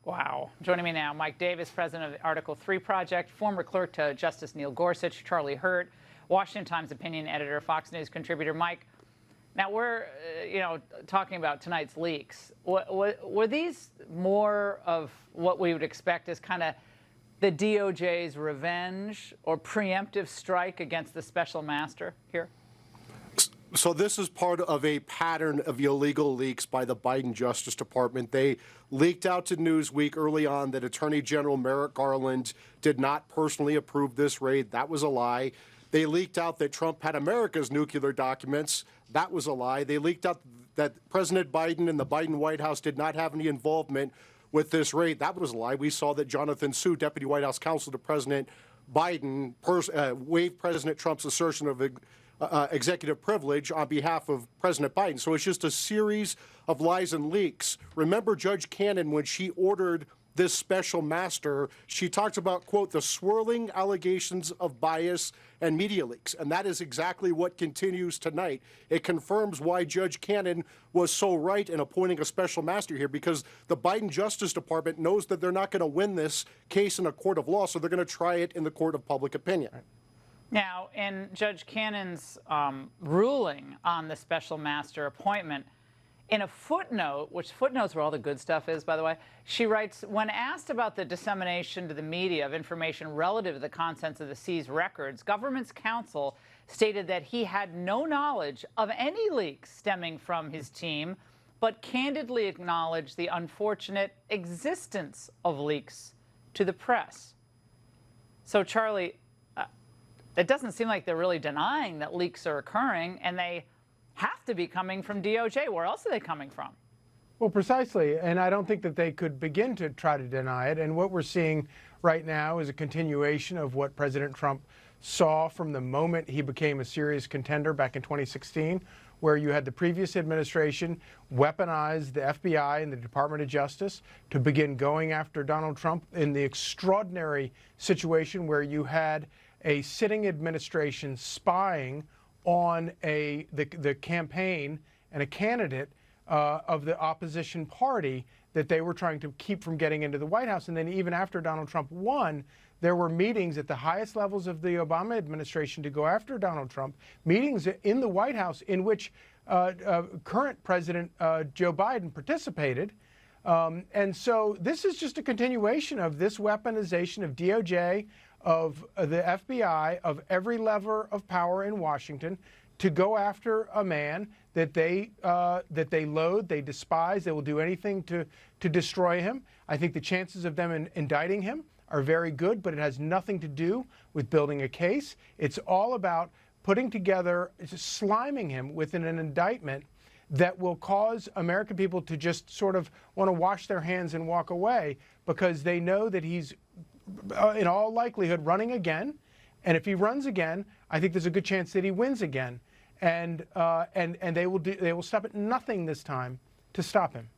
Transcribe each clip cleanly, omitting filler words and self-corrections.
Wow. Joining me now, Mike Davis, president of the Article 3 Project, former clerk to Justice Neil Gorsuch, Charlie Hurt, Washington Times opinion editor, Fox News contributor. Mike, now we're, talking about tonight's leaks. Were these more of what we would expect as kind of the DOJ's revenge or preemptive strike against the special master here? So this is part of a pattern of illegal leaks by the Biden Justice Department. They leaked out to Newsweek early on that Attorney General Merrick Garland did not personally approve this raid. That was a lie. They leaked out that Trump had America's nuclear documents. That was a lie. They leaked out that President Biden and the Biden White House did not have any involvement with this raid. That was a lie. We saw that Jonathan Sue, Deputy White House Counsel to President Biden, waived President Trump's assertion of executive privilege on behalf of President Biden. So it's just a series of lies and leaks. Remember Judge Cannon, when she ordered this special master, she talks about, quote, the swirling allegations of bias and media leaks. And that is exactly what continues tonight. It confirms why Judge Cannon was so right in appointing a special master here, because the Biden Justice Department knows that they're not going to win this case in a court of law, so they're going to try it in the court of public opinion. Now, in Judge Cannon's ruling on the special master appointment, in a footnote, which footnotes where all the good stuff is, by the way, she writes, when asked about the dissemination to the media of information relative to the contents of the seized records, government's counsel stated that he had no knowledge of any leaks stemming from his team, but candidly acknowledged the unfortunate existence of leaks to the press. So, Charlie, it doesn't seem like they're really denying that leaks are occurring, and they have to be coming from DOJ. Where else are they coming from? Well, precisely, and I don't think that they could begin to try to deny it. And what we're seeing right now is a continuation of what President Trump saw from the moment he became a serious contender back in 2016, where you had the previous administration weaponize the FBI and the Department of Justice to begin going after Donald Trump in the extraordinary situation where you had a sitting administration spying on the campaign and a candidate of the opposition party that they were trying to keep from getting into the White House. And then even after Donald Trump won, there were meetings at the highest levels of the Obama administration to go after Donald Trump, meetings in the White House in which current President Joe Biden participated. And so this is just a continuation of this weaponization of DOJ, of the FBI, of every lever of power in Washington to go after a man that they loathe, they despise, they will do anything to destroy him. I think the chances of them indicting him are very good, but it has nothing to do with building a case. It's all about putting together, sliming him with an indictment that will cause American people to just sort of want to wash their hands and walk away, because they know that he's in all likelihood running again, and if he runs again, I think there's a good chance that he wins again, and they will stop at nothing this time to stop him.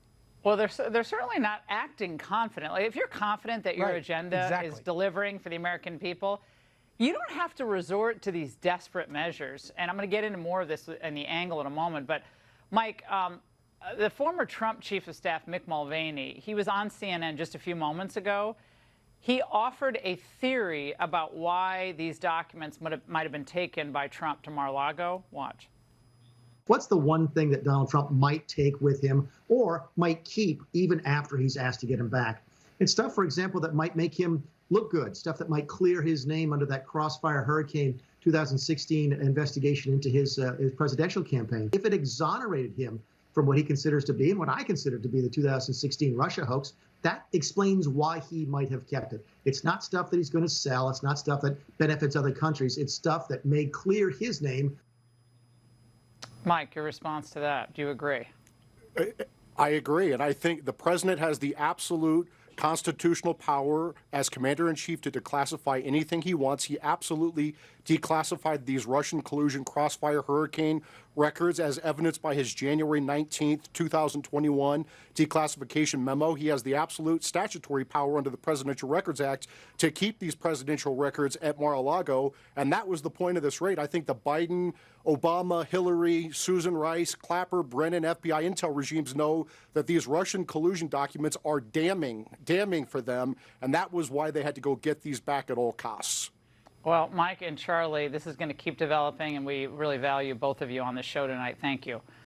Well, they're certainly not acting confidently. If you're confident that your agenda is delivering for the American people, you don't have to resort to these desperate measures. And I'm going to get into more of this in the angle in a moment. But, Mike, the former Trump chief of staff, Mick Mulvaney, he was on CNN just a few moments ago. He offered a theory about why these documents might have been taken by Trump to Mar-a-Lago. Watch. What's the one thing that Donald Trump might take with him or might keep even after he's asked to get him back? It's stuff, for example, that might make him look good, stuff that might clear his name under that Crossfire Hurricane 2016 investigation into his presidential campaign. If it exonerated him from what he considers to be, and what I consider to be, the 2016 Russia hoax, that explains why he might have kept it. It's not stuff that he's going to sell. It's not stuff that benefits other countries. It's stuff that may clear his name. Mike, your response to that, do you agree? I agree, and I think the president has the absolute constitutional power as commander-in-chief to declassify anything he wants. He absolutely declassified these Russian collusion Crossfire Hurricane records, as evidenced by his January 19th, 2021 declassification memo. He has the absolute statutory power under the Presidential Records Act to keep these presidential records at Mar-a-Lago, and that was the point of this raid. I think the Biden, Obama, Hillary, Susan Rice, Clapper, Brennan, FBI intel regimes know that these Russian collusion documents are damning for them, and that was why they had to go get these back at all costs. Well, Mike and Charlie, this is going to keep developing, and we really value both of you on the show tonight. Thank you.